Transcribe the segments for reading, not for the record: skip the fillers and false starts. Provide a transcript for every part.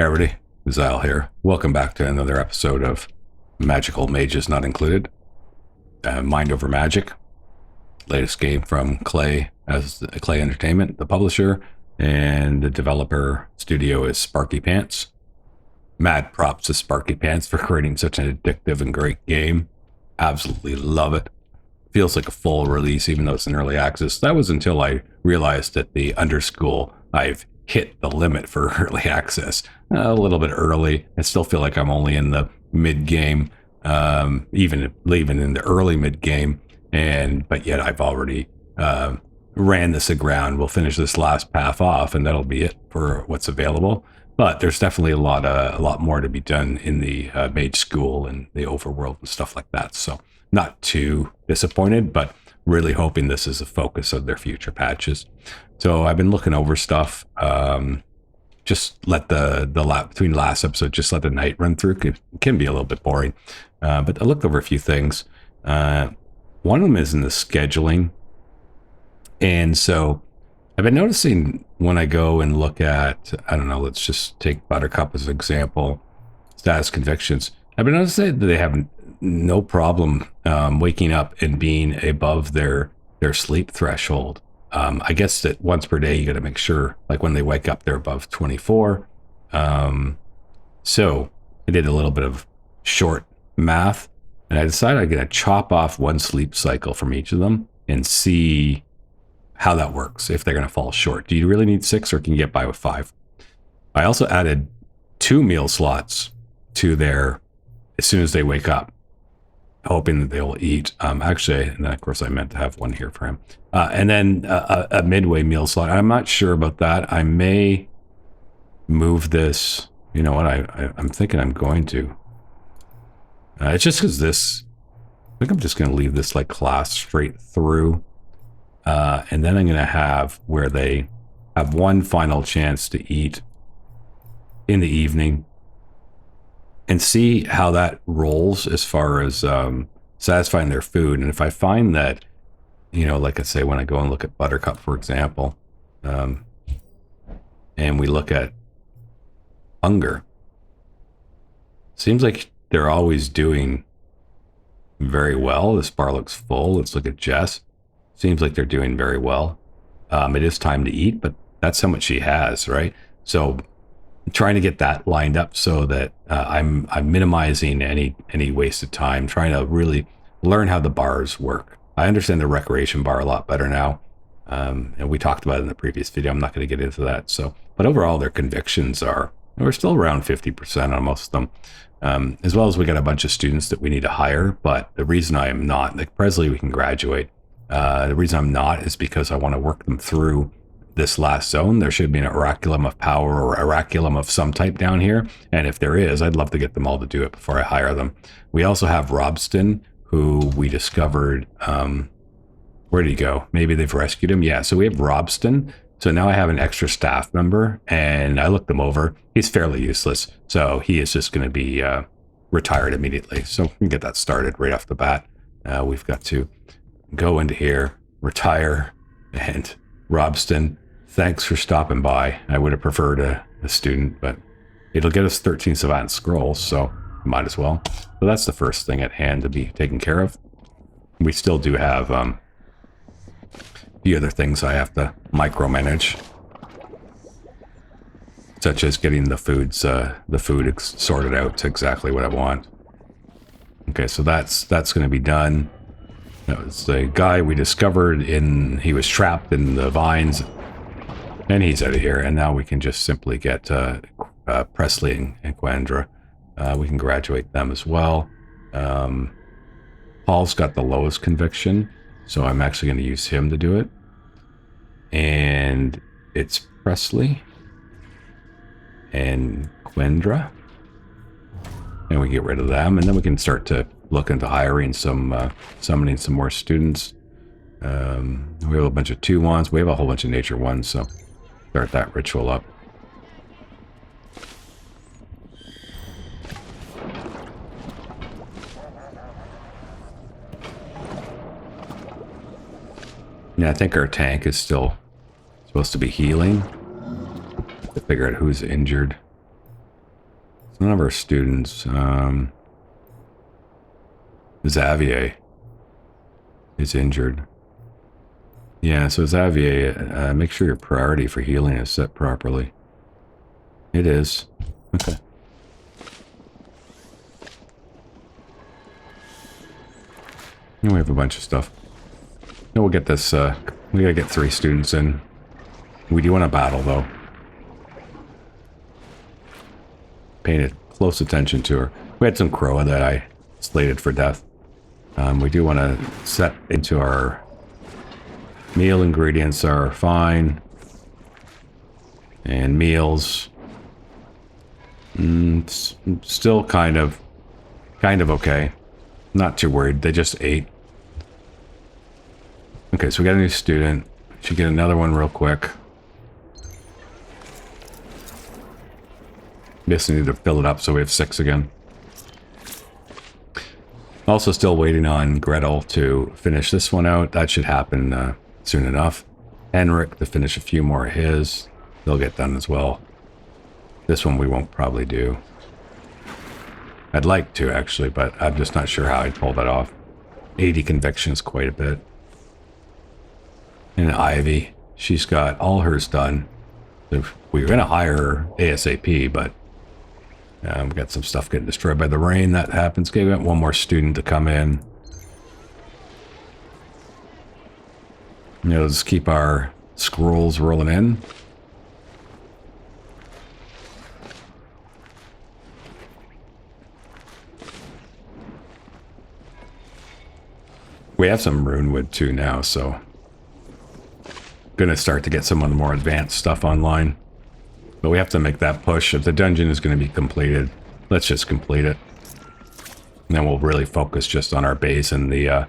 Hey everybody, Zyle here. Welcome back to another episode of Magical Mages Not Included. Mind Over Magic. Latest game from Klei, as Klei Entertainment, the publisher, and the developer studio is SparkyPants. Mad props to SparkyPants for creating such an addictive and great game. Absolutely love it. Feels like a full release, even though it's in early access. That was until I realized that the underschool I've hit the limit for early access a little bit early. I still feel like I'm only in the mid game, even in the early mid game, but yet I've already ran this aground. We'll finish this last path off, and that'll be it for what's available. But there's definitely a lot more to be done in the mage school and the overworld and stuff like that. So not too disappointed, but really hoping this is the focus of their future patches. So I've been looking over stuff. Just let between last episode, just let the night run through. It can be a little bit boring, but I looked over a few things. One of them is in the scheduling, and so I've been noticing when I go and look at, I don't know, let's just take Buttercup as an example, status convictions. I've been noticing that they have no problem waking up and being above their sleep threshold. I guess that once per day, you got to make sure, like when they wake up, they're above 24. So I did a little bit of short math, and I decided I'm going to chop off one sleep cycle from each of them and see how that works, if they're going to fall short. Do you really need 6, or can you get by with 5? I also added 2 meal slots to their as soon as they wake up, hoping that they'll eat. Actually, and then of course I meant to have one here for him. And then a midway meal slot. I'm not sure about that. I may move this. You know what? I'm thinking I'm going to. It's just because I think I'm just going to leave this like class straight through. And then I'm going to have where they have one final chance to eat in the evening, and see how that rolls as far as satisfying their food. And if I find that, like I say, when I go and look at Buttercup, for example, and we look at hunger, seems like they're always doing very well. This bar looks full. Let's look at Jess. Seems like they're doing very well. It is time to eat, but that's how much she has, right? So trying to get that lined up so that I'm minimizing any wasted time, trying to really learn how the bars work. I understand the recreation bar a lot better now, and we talked about it in the previous video. I'm not going to get into that. But overall, their convictions we're still around 50% on most of them, as well as we got a bunch of students that we need to hire. But the reason I am not, like Presley, we can graduate. The reason I'm not is because I want to work them through this last zone. There should be an oraculum of power or oraculum of some type down here, and if there is, I'd love to get them all to do it before I hire them. We also have Robston, who we discovered, where did he go? Maybe they've rescued him. Yeah, so we have Robston. So now I have an extra staff member, and I looked them over. He's fairly useless, so he is just going to be retired immediately. So we can get that started right off the bat. We've got to go into here, retire, and Robston, thanks for stopping by. I would have preferred a student, but it'll get us 13 Savant Scrolls, so might as well. So that's the first thing at hand to be taken care of. We still do have a few other things I have to micromanage, such as getting the food sorted out to exactly what I want. Okay, so that's going to be done. That was the guy we discovered he was trapped in the vines, and he's out of here. And now we can just simply get Presley and Gwendra. We can graduate them as well. Paul's got the lowest conviction, so I'm actually going to use him to do it. And it's Presley and Gwendra. And we get rid of them, and then we can start to look into hiring summoning some more students. We have a bunch of 2-1s. We have a whole bunch of nature 1s, so start that ritual up. Yeah, I think our tank is still supposed to be healing. To figure out who's injured. None of our students. Xavier is injured. Yeah, so Xavier, make sure your priority for healing is set properly. It is. Okay. And we have a bunch of stuff. And we'll get this, we gotta get 3 students in. We do want to battle, though. Paying close attention to her. We had some Croa that I slated for death. We do want to set into our meal ingredients are fine. And meals. Still kind of okay. Not too worried. They just ate. Okay, so we got a new student. Should get another one real quick. Just need to fill it up so we have 6 again. Also still waiting on Gretel to finish this one out. That should happen soon enough. Henrik to finish a few more of his. They'll get done as well. This one we won't probably do. I'd like to, actually, but I'm just not sure how I'd pull that off. 80 convictions, quite a bit. And Ivy, she's got all hers done. We were going to hire her ASAP, but we got some stuff getting destroyed by the rain. That happens. Okay, we got one more student to come in. You know, let's keep our scrolls rolling in. We have some runewood too now, so gonna start to get some of the more advanced stuff online. But we have to make that push. If the dungeon is going to be completed, let's just complete it. And then we'll really focus just on our base and the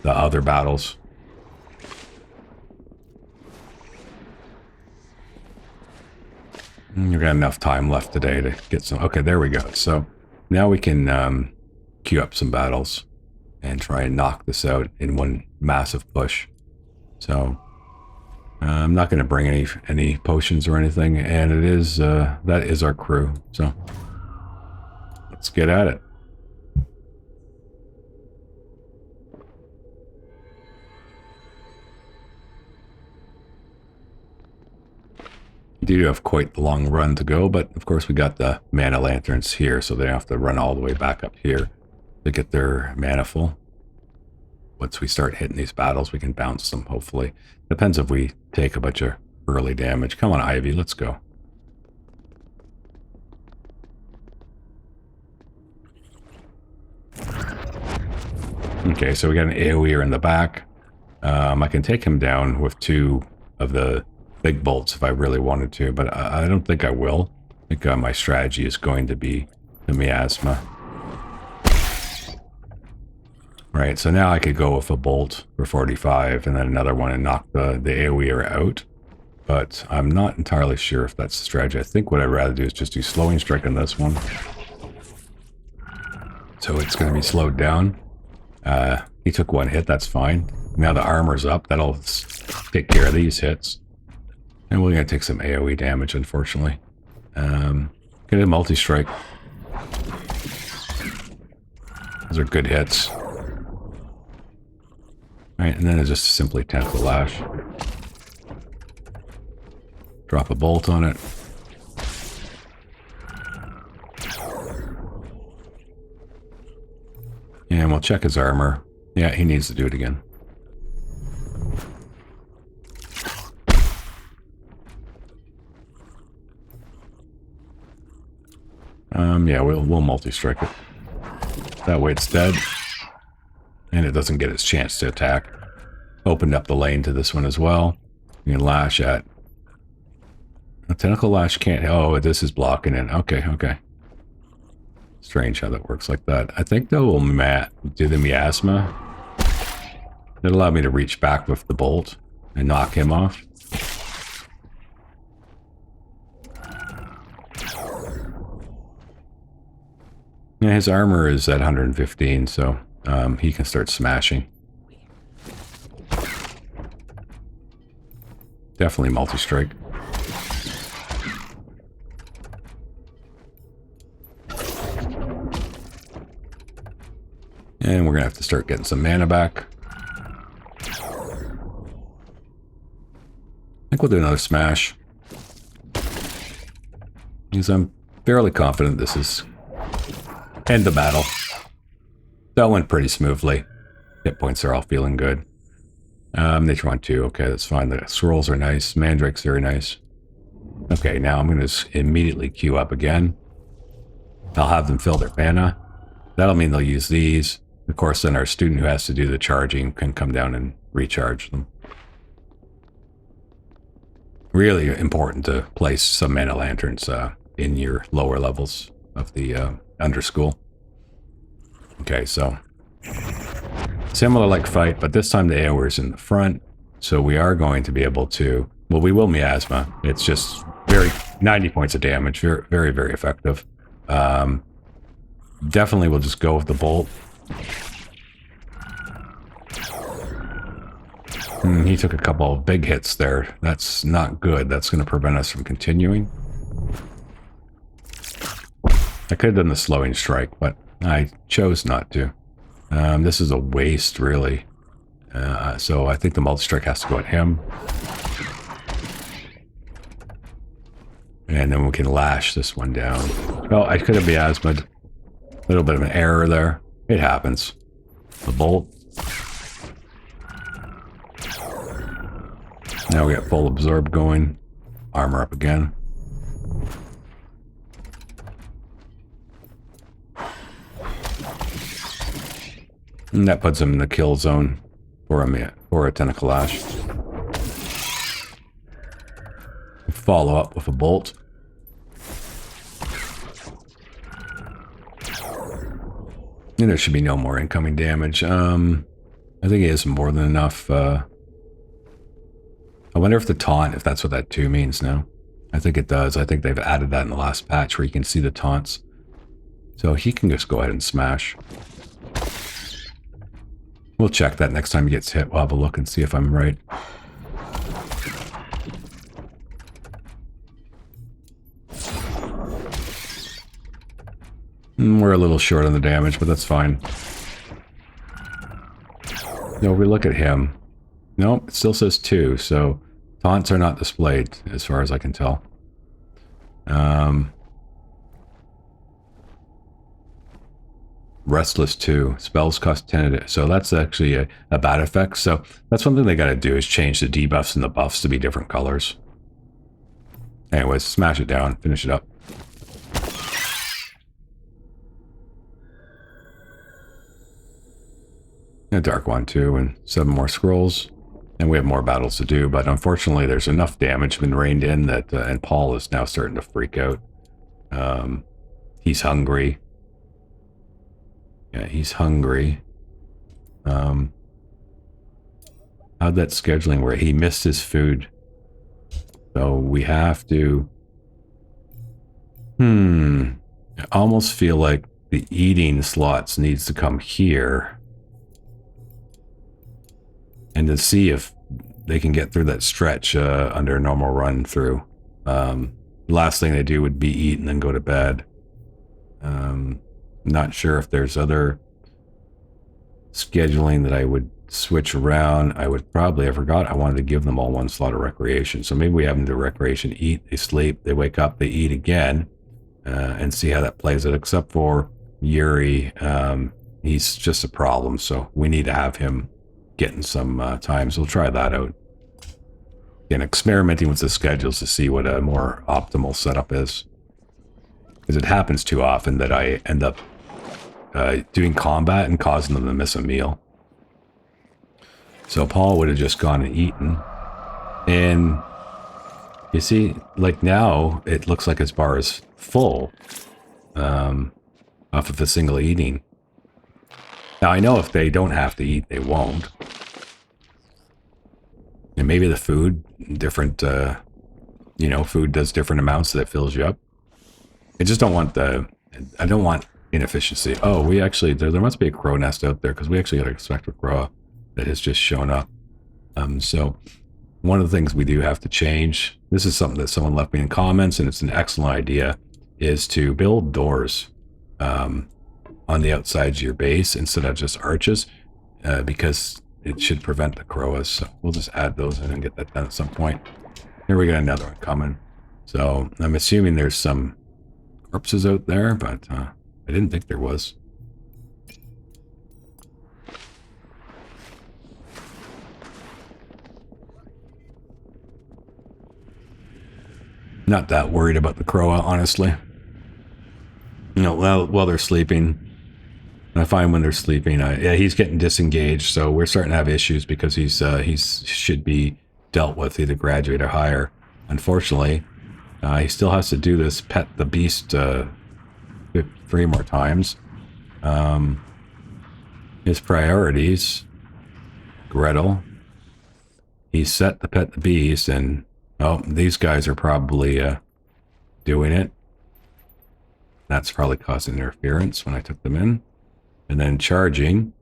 other battles. We've got enough time left today to get some... Okay, there we go. So now we can queue up some battles and try and knock this out in one massive push. So I'm not going to bring any potions or anything, and it is that is our crew. So let's get at it. We do have quite the long run to go, but of course we got the mana lanterns here, so they don't have to run all the way back up here to get their mana full. Once we start hitting these battles, we can bounce them, hopefully. Depends if we take a bunch of early damage. Come on, Ivy, let's go. Okay, so we got an AoEer in the back. I can take him down with 2 of the big bolts if I really wanted to, but I don't think I will. I think my strategy is going to be the miasma. Right, so now I could go with a bolt for 45 and then another one and knock the AoEer out. But I'm not entirely sure if that's the strategy. I think what I'd rather do is just do slowing strike on this one. So it's going to be slowed down. He took 1 hit, that's fine. Now the armor's up, that'll take care of these hits. And we're going to take some AoE damage, unfortunately. Get a multi-strike. Those are good hits. Alright, and then it's just simply Tentacle Lash. Drop a bolt on it. And we'll check his armor. Yeah, he needs to do it again. Yeah, we'll multi-strike it. That way it's dead. And it doesn't get its chance to attack. Opened up the lane to this one as well. You can lash at... A Tentacle Lash can't... Oh, this is blocking it. Okay, okay. Strange how that works like that. I think that will do the miasma. It'll allow me to reach back with the bolt and knock him off. Yeah, his armor is at 115, so he can start smashing. Definitely multi-strike. start getting some mana back. I think we'll do another smash. Because I'm fairly confident this is end the battle. That went pretty smoothly. Hit points are all feeling good. Nature 1, 2. Okay, that's fine. The scrolls are nice. Mandrake's very nice. Okay, now I'm going to immediately queue up again. I'll have them fill their mana. That'll mean they'll use these. Of course, then our student who has to do the charging can come down and recharge them. Really important to place some mana lanterns in your lower levels of the underschool. Okay, so similar like fight, but this time the AoE is in the front, so we are going to be able to, well, we will miasma. It's just 90 points of damage, very, very, very effective. Definitely we'll just go with the bolt. He took a couple of big hits there. That's not good. That's going to prevent us from continuing. I could have done the slowing strike, but I chose not to. This is a waste, really. So I think the multi-strike has to go at him. And then we can lash this one down. Oh, I could have miasmed. A little bit of an error there. It happens. The bolt. Now we got full absorb going. Armor up again. And that puts him in the kill zone for a tentacle lash. Follow up with a bolt. And there should be no more incoming damage. I think it is more than enough. I wonder if the taunt, if that's what that 2 means now. I think it does. I think they've added that in the last patch where you can see the taunts. So he can just go ahead and smash. We'll check that next time he gets hit. We'll have a look and see if I'm right. We're a little short on the damage, but that's fine. No, we look at him. Nope, it still says 2, so taunts are not displayed as far as I can tell. Restless 2. Spells cost 10. So that's actually a bad effect. So that's one thing they got to do is change the debuffs and the buffs to be different colors. Anyways, smash it down. Finish it up. A dark one too, and 7 more scrolls. And we have more battles to do, but unfortunately there's enough damage been rained in that, and Paul is now starting to freak out. He's hungry. Yeah, he's hungry. How'd that scheduling where he missed his food? So we have to... I almost feel like the eating slots needs to come here. And to see if they can get through that stretch under a normal run through. Last thing they do would be eat and then go to bed. Not sure if there's other scheduling that I would switch around. I forgot I wanted to give them all 1 slot of recreation. So maybe we have them do recreation, eat, they sleep, they wake up, they eat again, and see how that plays out. Except for Yuri, he's just a problem. So we need to have him getting some time. So we'll try that out. And experimenting with the schedules to see what a more optimal setup is. Because it happens too often that I end up doing combat and causing them to miss a meal. So Paul would have just gone and eaten. And you see, like now, it looks like his bar is full off of a single eating. Now I know if they don't have to eat, they won't. And maybe the food, different, food does different amounts that fills you up. I just don't want I don't want inefficiency. Oh, we actually, there must be a crow nest out there because we actually got a spectral crow that has just shown up. So one of the things we do have to change, this is something that someone left me in comments and it's an excellent idea, is to build doors on the outsides of your base instead of just arches, because it should prevent the crows. So we'll just add those in and get that done at some point. Here we got another one coming. So I'm assuming there's some corpses out there, but I didn't think there was. Not that worried about the crow, honestly. You know, while they're sleeping, and I find when they're sleeping, yeah, he's getting disengaged, so we're starting to have issues because he's should be dealt with either graduate or higher. Unfortunately, he still has to do this pet the beast 3 more times. His priorities, Gretel. He set the pet the beast, and oh, these guys are probably doing it. That's probably causing interference when I took them in. And then charging.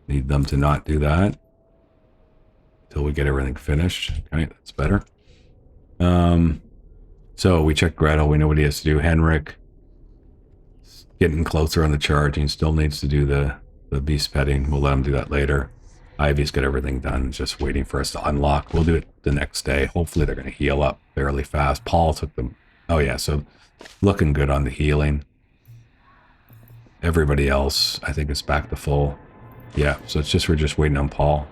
Need them to not do that until we get everything finished. Okay, that's better. So we checked Gretel. We know what he has to do. Henrik, getting closer on the charging. Still needs to do the beast petting. We'll let him do that later. Ivy's got everything done. Just waiting for us to unlock. We'll do it the next day. Hopefully they're going to heal up fairly fast. Paul took them. Oh yeah, so looking good on the healing. Everybody else, I think, is back to full. Yeah, so it's just we're just waiting on Paul.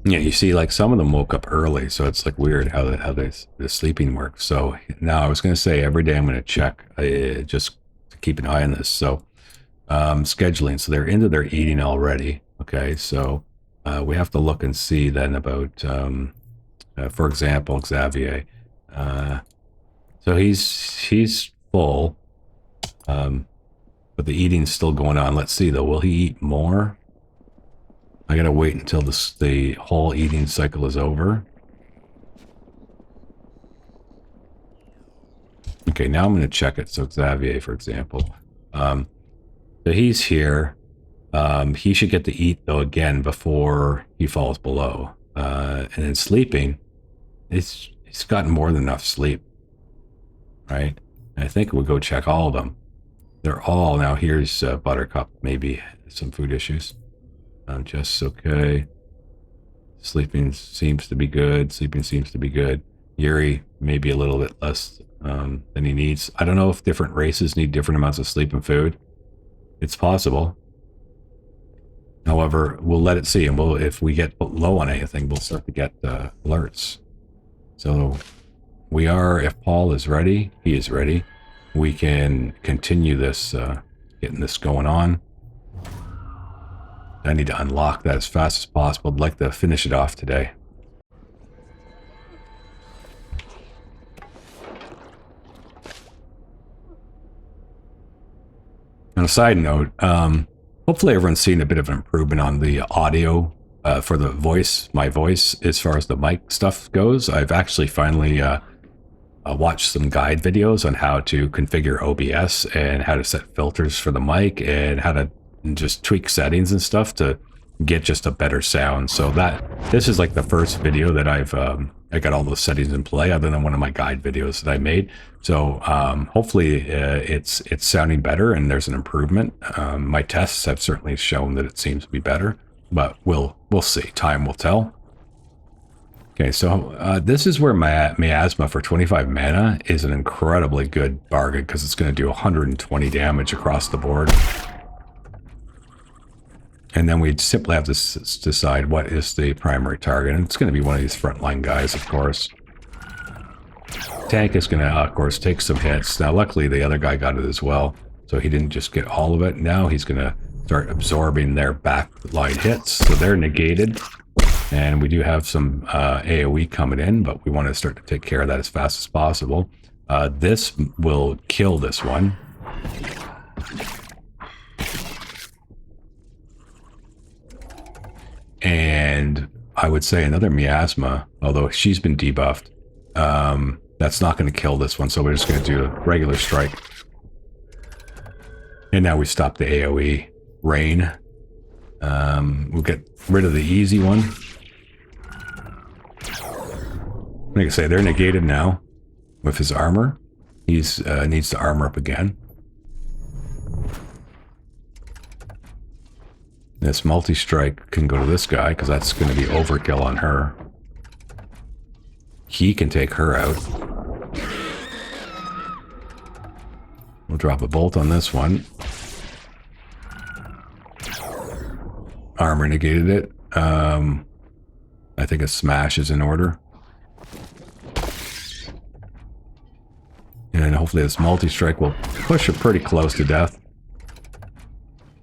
Yeah, you see, like some of them woke up early, so it's like weird how the sleeping works. So now I was going to say every day I'm going to check, just to keep an eye on this. So scheduling, so they're into their eating already. Okay, so we have to look and see then about, for example, Xavier. So he's full, but the eating's still going on. Let's see though, will he eat more? I gotta wait until the whole eating cycle is over. Okay, now I'm gonna check it. So Xavier, for example, so he's here. He should get to eat though again before he falls below. And then sleeping, he's gotten more than enough sleep, right? And I think we'll go check all of them. They're all now. Here's Buttercup, maybe some food issues. Just okay. Sleeping seems to be good. Sleeping seems to be good. Yuri, maybe a little bit less than he needs. I don't know if different races need different amounts of sleep and food. It's possible. However, we'll let it see, and if we get low on anything, we'll start to get alerts. So we are, if Paul is ready, he is ready. We can continue this, getting this going on. I need to unlock that as fast as possible. I'd like to finish it off today. On a side note, hopefully everyone's seen a bit of an improvement on the audio for the voice, my voice, as far as the mic stuff goes. I've actually finally watched some guide videos on how to configure OBS and how to set filters for the mic and how to just tweak settings and stuff to get just a better sound. So this is like the first video that I got all those settings in play, other than one of my guide videos that I made. So hopefully it's sounding better and there's an improvement. My tests have certainly shown that it seems to be better, but we'll see. Time will tell. Okay, so this is where my miasma for 25 mana is an incredibly good bargain, because it's going to do 120 damage across the board. And then we simply have to decide what is the primary target. And it's going to be one of these frontline guys, of course. Tank is going to, of course, take some hits. Now, luckily, the other guy got it as well, so he didn't just get all of it. Now he's going to start absorbing their backline hits, so they're negated. And we do have some AoE coming in, but we want to start to take care of that as fast as possible. This will kill this one. And I would say another miasma, although she's been debuffed, that's not going to kill this one, so we're just going to do a regular strike. And now we stop the AoE rain. We'll get rid of the easy one. Like I say, they're negated now with his armor. He's needs to armor up again. This multi-strike can go to this guy because that's going to be overkill on her. He can take her out. We'll drop a bolt on this one. Armor negated it. I think a smash is in order. And hopefully this multi-strike will push her pretty close to death.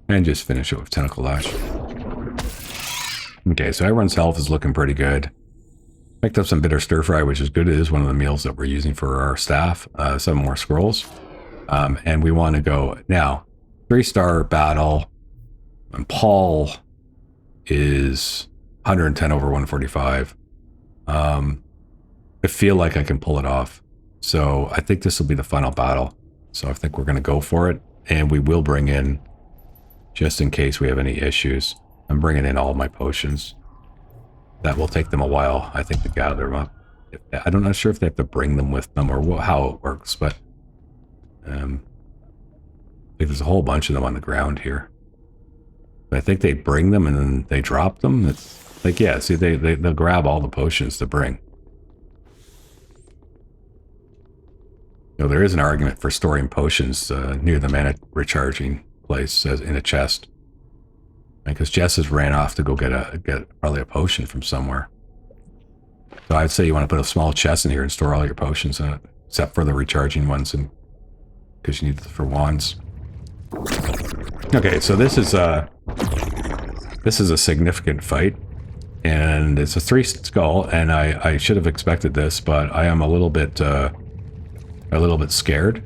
And just finish it with Tentacle Lash. Okay, so everyone's health is looking pretty good. Picked up some bitter stir fry, which is good. It is one of the meals that we're using for our staff. 7 more scrolls. And we want to go now. 3-star battle. And Paul is 110 over 145. I feel like I can pull it off. So I think this will be the final battle. So I think we're going to go for it. And we will bring in, just in case we have any issues, I'm bringing in all of my potions. That will take them a while, I think, to gather them up. I'm not sure if they have to bring them with them or how it works, but I think there's a whole bunch of them on the ground here. I think they bring them and then they drop them. It's like, yeah, see, they'll grab all the potions to bring. You know, there is an argument for storing potions near the mana recharging place as in a chest. Because Jess has ran off to go get probably a potion from somewhere. So I'd say you want to put a small chest in here and store all your potions in it, except for the recharging ones, and because you need it for wands. Okay, so this is a significant fight, and it's a 3 skull, and I should have expected this, but I am a little bit scared.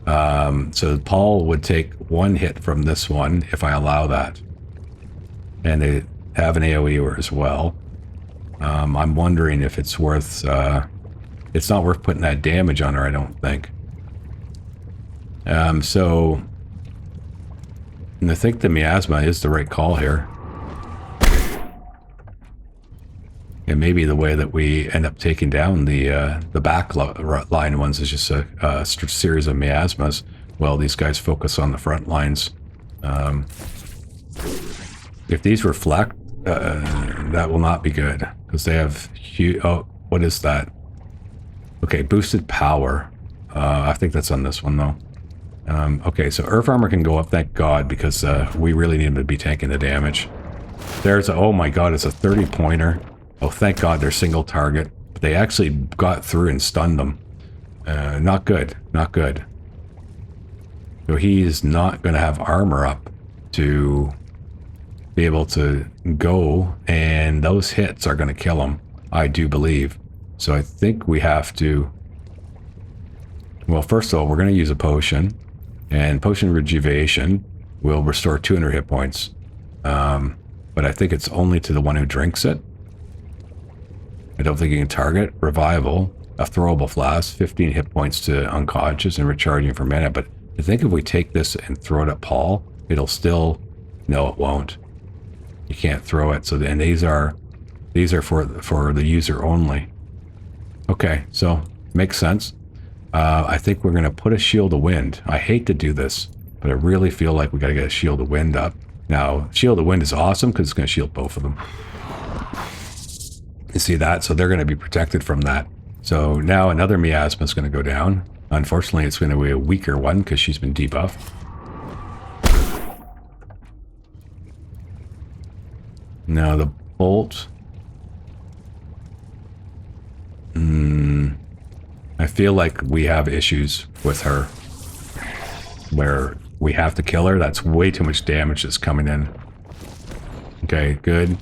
So Paul would take 1 hit from this one if I allow that. And they have an AoE as well. I'm wondering if it's worth... it's not worth putting that damage on her, I don't think. So... And I think the miasma is the right call here. And maybe the way that we end up taking down the back line ones is just a series of miasmas. Well, these guys focus on the front lines. If these reflect, that will not be good, because they have huge... Oh, what is that? Okay, boosted power. I think that's on this one, though. Okay, so Earth Armor can go up, thank God, because we really need to be tanking the damage. There's a... Oh my God, it's a 30-pointer. Oh, thank God they're single target. But they actually got through and stunned them. Not good, not good. So he's not going to have armor up to... be able to go, and those hits are going to kill him, I do believe. So I think we have to... Well, first of all, we're going to use a potion, and potion rejuvenation will restore 200 hit points. But I think it's only to the one who drinks it. I don't think you can target. Revival, a throwable flask, 15 hit points to unconscious and recharging for mana. But I think if we take this and throw it at Paul, it'll still... No, it won't. You can't throw it. So then these are for the user only. Okay, so makes sense. I think we're going to put a shield of wind. I hate to do this, but I really feel like we got to get a shield of wind up. Now, shield of wind is awesome because it's going to shield both of them. You see that? So they're going to be protected from that. So now another miasma is going to go down. Unfortunately, it's going to be a weaker one because she's been debuffed. Now the bolt. I feel like we have issues with her where we have to kill her. That's way too much damage that's coming in. Okay, good,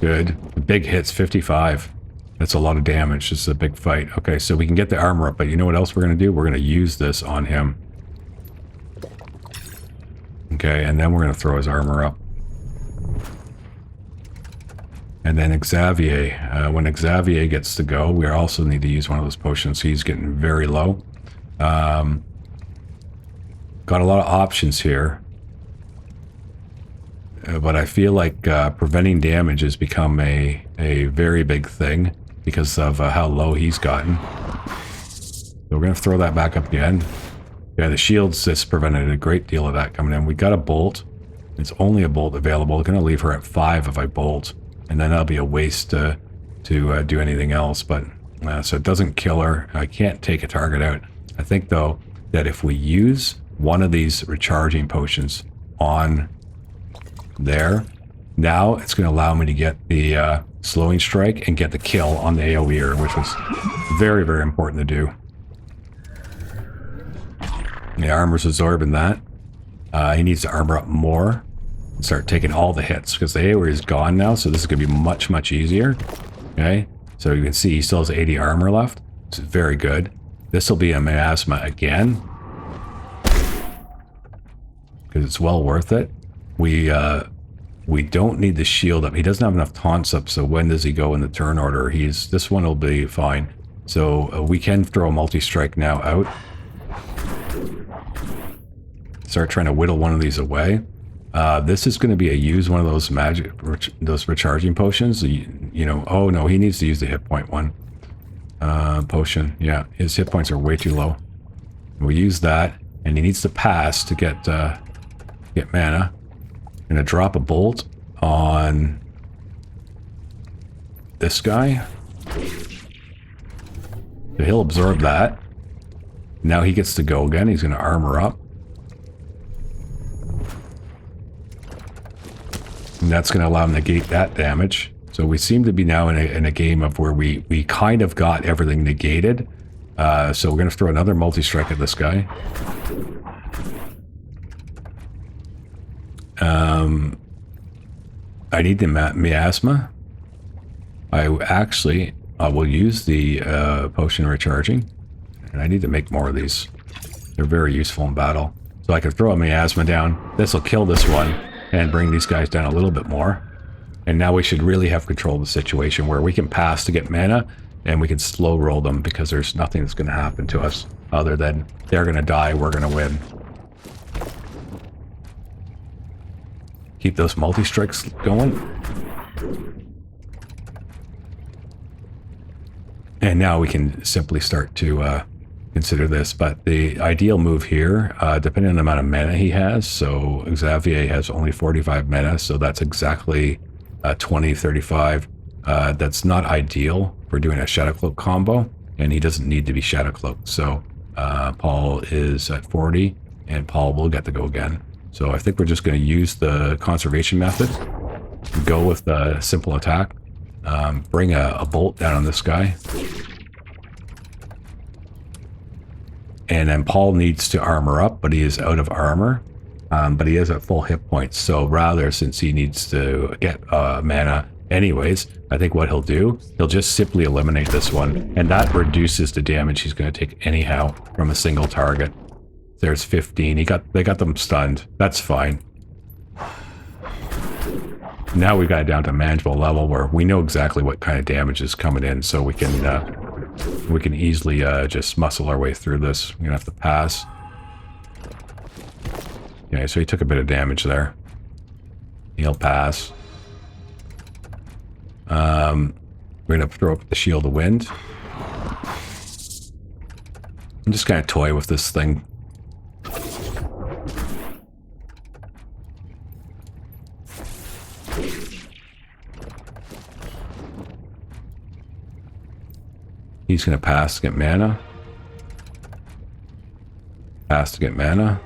good. The big hit's 55. That's a lot of damage. This is a big fight. Okay, so we can get the armor up, but you know what else we're going to do? We're going to use this on him. Okay, and then we're going to throw his armor up. And then Xavier, when Xavier gets to go, we also need to use one of those potions. He's getting very low. God, got a lot of options here. But I feel like preventing damage has become a very big thing because of how low he's gotten. So we're going to throw that back up again. Yeah, the shields just prevented a great deal of that coming in. We got a bolt. It's only a bolt available. I'm going to leave her at 5 if I bolt. And then that'll be a waste to do anything else. But so it doesn't kill her. I can't take a target out. I think, though, that if we use one of these recharging potions on there, now it's going to allow me to get the slowing strike and get the kill on the AoE'er, which was very, very important to do. The armor's absorbing that. He needs to armor up more and start taking all the hits because the AoE is gone now, so this is going to be much, much easier. Okay, so you can see he still has 80 armor left, which is very good. This will be a miasma again because it's well worth it. We don't need the shield up. He doesn't have enough taunts up, so when does he go in the turn order? This one will be fine. So we can throw a multi-strike now out. Start trying to whittle one of these away. This is going to be a use one of those those recharging potions. You know, oh no, he needs to use the hit point one. Potion, yeah, his hit points are way too low. We'll use that, and he needs to pass to get mana. I'm gonna drop a bolt on this guy. So he'll absorb that. Now he gets to go again. He's gonna armor up. And that's gonna allow him to negate that damage. So we seem to be now in a game of where we kind of got everything negated. So we're going to throw another multi-strike at this guy. I need the miasma. I will use the potion recharging. And I need to make more of these. They're very useful in battle. So I can throw a miasma down. This will kill this one and bring these guys down a little bit more. And now we should really have control of the situation where we can pass to get mana and we can slow roll them because there's nothing that's going to happen to us other than they're going to die, we're going to win. Keep those multi-strikes going. And now we can simply start to consider this. But the ideal move here, depending on the amount of mana he has, so Xavier has only 45 mana, so that's exactly 20, 35. That's not ideal for doing a Shadow Cloak combo, and he doesn't need to be Shadow Cloak. So Paul is at 40, and Paul will get to go again. So I think we're just going to use the conservation method, go with the simple attack, bring a bolt down on this guy. And then Paul needs to armor up, but he is out of armor. But he is at full hit points, so rather, since he needs to get mana anyways, I think what he'll do, he'll just simply eliminate this one, and that reduces the damage he's going to take anyhow from a single target. There's 15. They got them stunned. That's fine. Now we got it down to manageable level where we know exactly what kind of damage is coming in, so we can easily just muscle our way through this. We're gonna have to pass. Okay, so he took a bit of damage there. He'll pass. We're gonna throw up the Shield of Wind. I'm just gonna toy with this thing. He's gonna pass to get mana. Pass to get mana.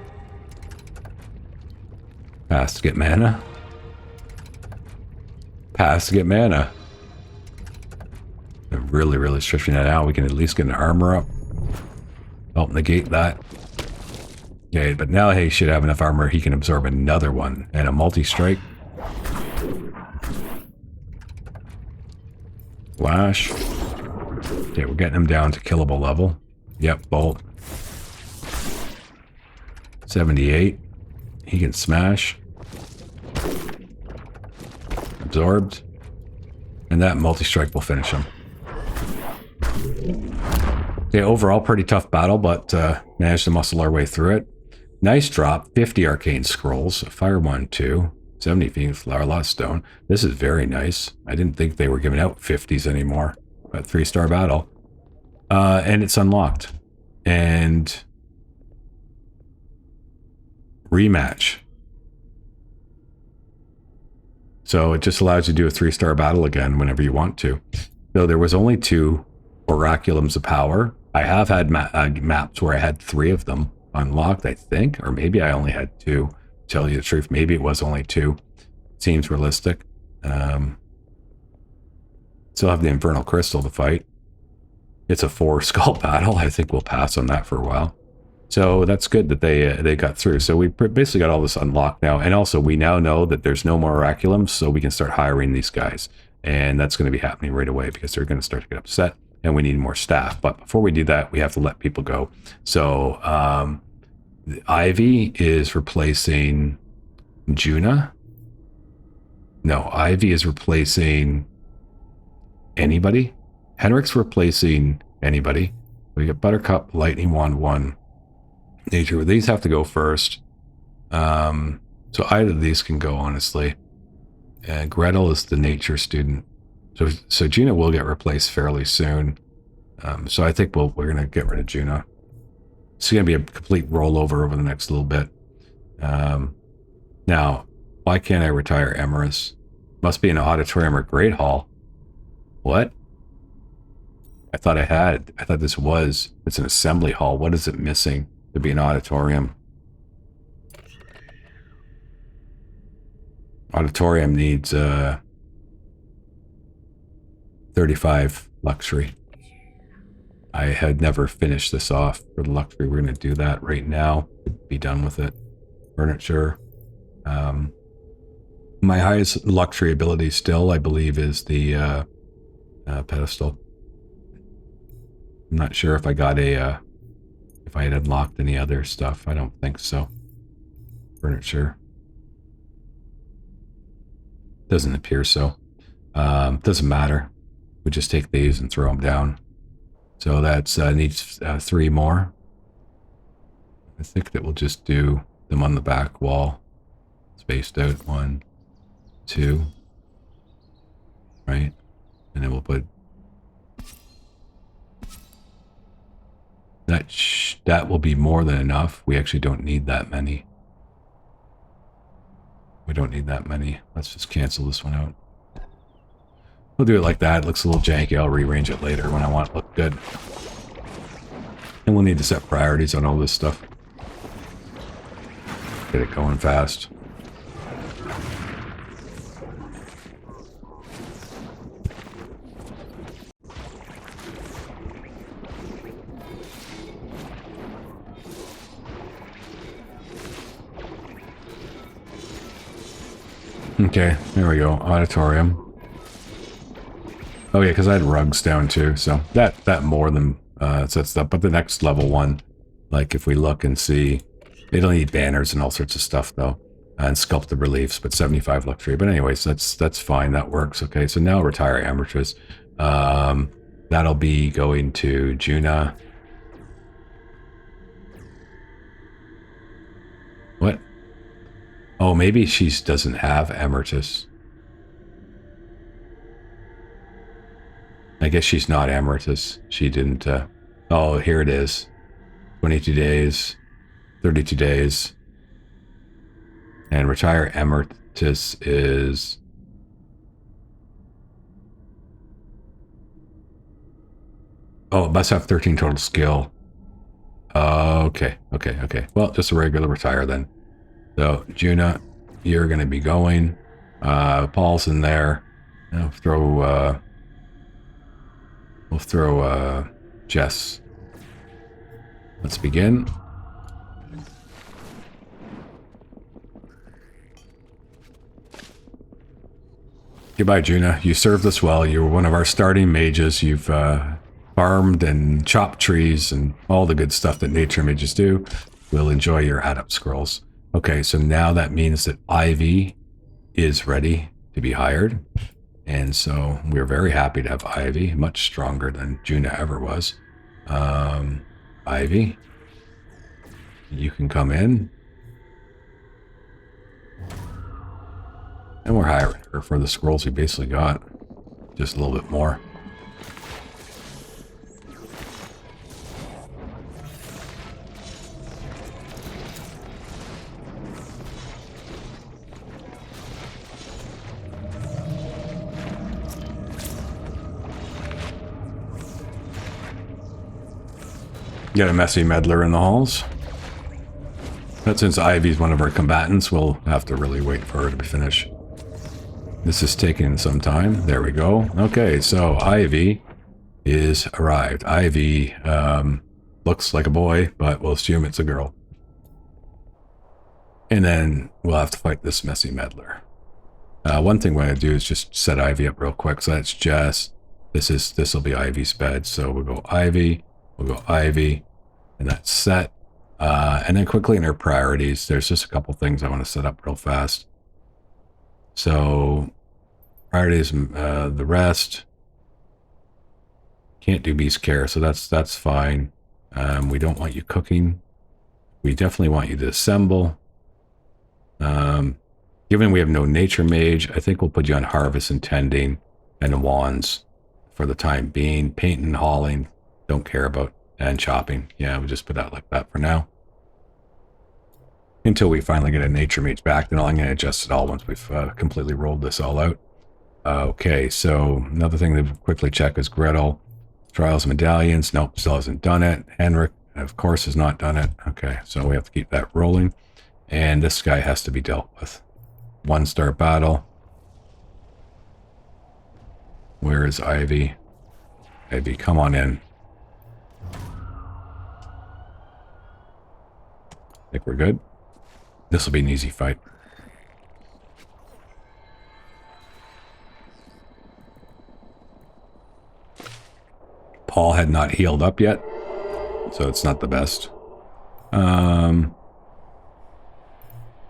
Pass to get mana. Pass to get mana. I'm really stretching that out. We can at least get an armor up. Help negate that. Okay, but now he should have enough armor he can absorb another one. And a multi-strike. Flash. Okay, we're getting him down to killable level. Yep, bolt. 78. He can smash. Absorbed. And that multi-strike will finish him. Okay, overall pretty tough battle, but managed to muscle our way through it. Nice drop. 50 arcane scrolls. Fire 1, 2. 70 Phoenix Flower, a lot of stone. This is very nice. I didn't think they were giving out 50s anymore. But 3-star battle. And it's unlocked. And rematch. So it just allows you to do a 3-star battle again whenever you want to. So there was only 2 Oraculums of Power. I have had maps where I had 3 of them unlocked, I think. Or maybe I only had 2. Tell you the truth, maybe it was only 2. Seems realistic. Still have the Infernal Crystal to fight. It's a 4 skull battle. I think we'll pass on that for a while. So that's good that they got through. So we basically got all this unlocked now. And also we now know that there's no more Oraculums, so we can start hiring these guys. And that's going to be happening right away because they're going to start to get upset and we need more staff. But before we do that, we have to let people go. So Ivy is replacing Juna. No, Ivy is replacing anybody. Henrik's replacing anybody. We got Buttercup, Lightning Wand 1, Nature. These have to go first. So either of these can go, honestly. Gretel is the Nature student. So Juna will get replaced fairly soon. So I think we're going to get rid of Juna. It's going to be a complete rollover over the next little bit. Now, why can't I retire Emerus? Must be an auditorium or great hall. What? I thought this was. It's an assembly hall. What is it missing to be an auditorium? Auditorium needs 35 luxury. I had never finished this off for the luxury. We're going to do that right now. Be done with it. Furniture. My highest luxury ability still, I believe, is the pedestal. I'm not sure if I got if I had unlocked any other stuff. I don't think so. Furniture. Doesn't appear so. Doesn't matter. We just take these and throw them down. So that's needs 3 more. I think that we'll just do them on the back wall. Spaced out 1, 2. Right? And then we'll put that will be more than enough. We actually don't need that many. We don't need that many. Let's just cancel this one out. We'll do it like that. It looks a little janky. I'll rearrange it later when I want it to look good. And we'll need to set priorities on all this stuff. Get it going fast. Okay, there we go. Auditorium. Oh yeah, because I had rugs down too, so that more than sets up. But the next level one, like if we look and see, it'll need banners and all sorts of stuff though, and sculpted reliefs. But 75 luxury. But anyways, that's fine. That works. Okay, so now retire amateurs. That'll be going to Juna. What? Oh, maybe she doesn't have Emeritus. I guess she's not Emeritus. She didn't... oh, here it is. 22 days. 32 days. And retire Emeritus is... oh, it must have 13 total skill. Okay. Well, just a regular retire then. So, Juna, you're going to be going. Paul's in there. We'll throw Jess. Let's begin. Goodbye, Juna. You served us well. You were one of our starting mages. You've farmed and chopped trees and all the good stuff that nature mages do. We'll enjoy your add-up scrolls. Okay, so now that means that Ivy is ready to be hired. And so we're very happy to have Ivy, much stronger than Juna ever was. Ivy. You can come in. And we're hiring her for the scrolls we basically got. Just a little bit more. Got a messy meddler in the halls. But since Ivy's one of our combatants, we'll have to really wait for her to finish. This is taking some time. There we go. Okay, so Ivy is arrived. Ivy looks like a boy, but we'll assume it's a girl. And then we'll have to fight this messy meddler. One thing we're going to do is just set Ivy up real quick. So that's Jess. This will be Ivy's bed. So we'll go Ivy. We'll go Ivy. And that's set. And then quickly in her priorities, there's just a couple things I want to set up real fast. So priorities, the rest. Can't do beast care, so that's fine. We don't want you cooking. We definitely want you to assemble. Given we have no nature mage, I think we'll put you on harvest and tending and wands for the time being. Painting, hauling, don't care about, and chopping. Yeah, we'll just put that like that for now. Until we finally get a nature mage back, then I'm going to adjust it all once we've completely rolled this all out. Okay, so another thing to quickly check is Gretel. Trials medallions. Nope, still hasn't done it. Henrik, of course, has not done it. Okay, so we have to keep that rolling. And this guy has to be dealt with. 1-star battle. Where is Ivy? Ivy, come on in. I think we're good. This will be an easy fight. Paul had not healed up yet, so it's not the best. I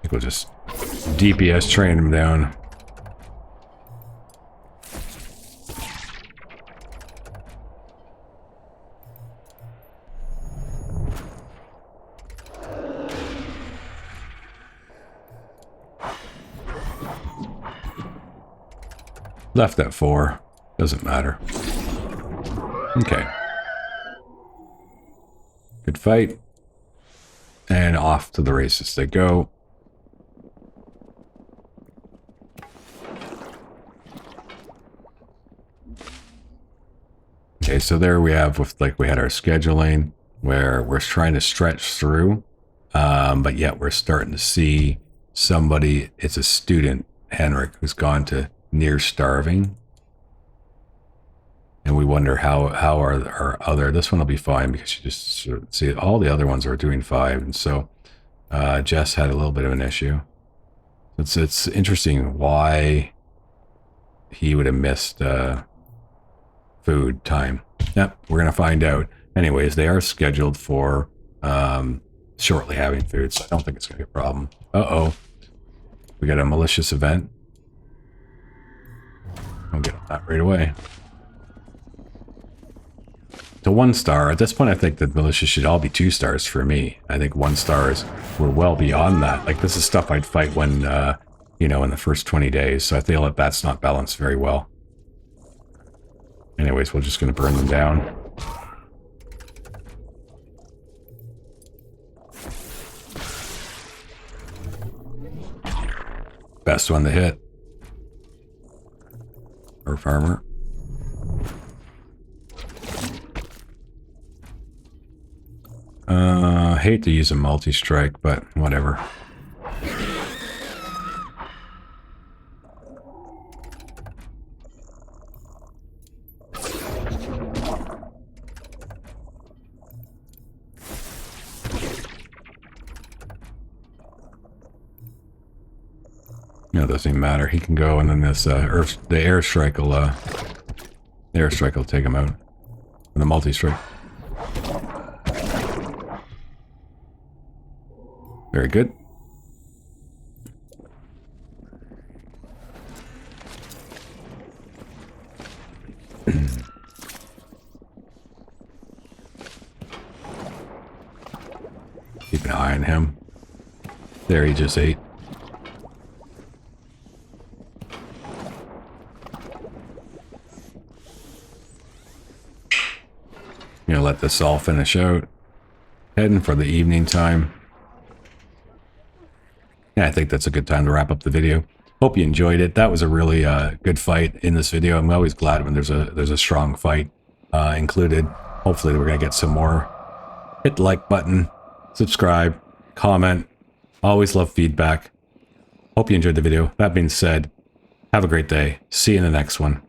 think we'll just DPS train him down. Left at 4. Doesn't matter. Okay. Good fight. And off to the races they go. Okay, so there we have with we had our scheduling where we're trying to stretch through, but yet we're starting to see somebody, it's a student, Henrik, who's gone to near starving. And we wonder how our other, this one will be fine because you just sort of see all the other ones are doing 5. And so Jess had a little bit of an issue. It's interesting why he would have missed food time. Yep, we're going to find out. Anyways, they are scheduled for shortly having food, so I don't think it's going to be a problem. Uh-oh. We got a malicious event. I'll get on that right away. To 1 star. At this point, I think that malicious should all be 2 stars for me. I think 1 stars, we're well beyond that. Like, this is stuff I'd fight when, you know, in the first 20 days. So I feel that that's not balanced very well. Anyways, we're just going to burn them down. Best one to hit. Or farmer. Hate to use a multi-strike, but whatever. No, it doesn't even matter. He can go, and then this the airstrike will take him out. And the multi-strike. Very good. Keep an eye on him. There, he just ate. Gonna let this all finish out. Heading for the evening time. Yeah, I think that's a good time to wrap up the video. Hope you enjoyed it. That was a really good fight in this video. I'm always glad when there's a strong fight included. Hopefully we're gonna get some more. Hit the like button, subscribe, comment. Always love feedback. Hope you enjoyed the video. That being said, have a great day. See you in the next one.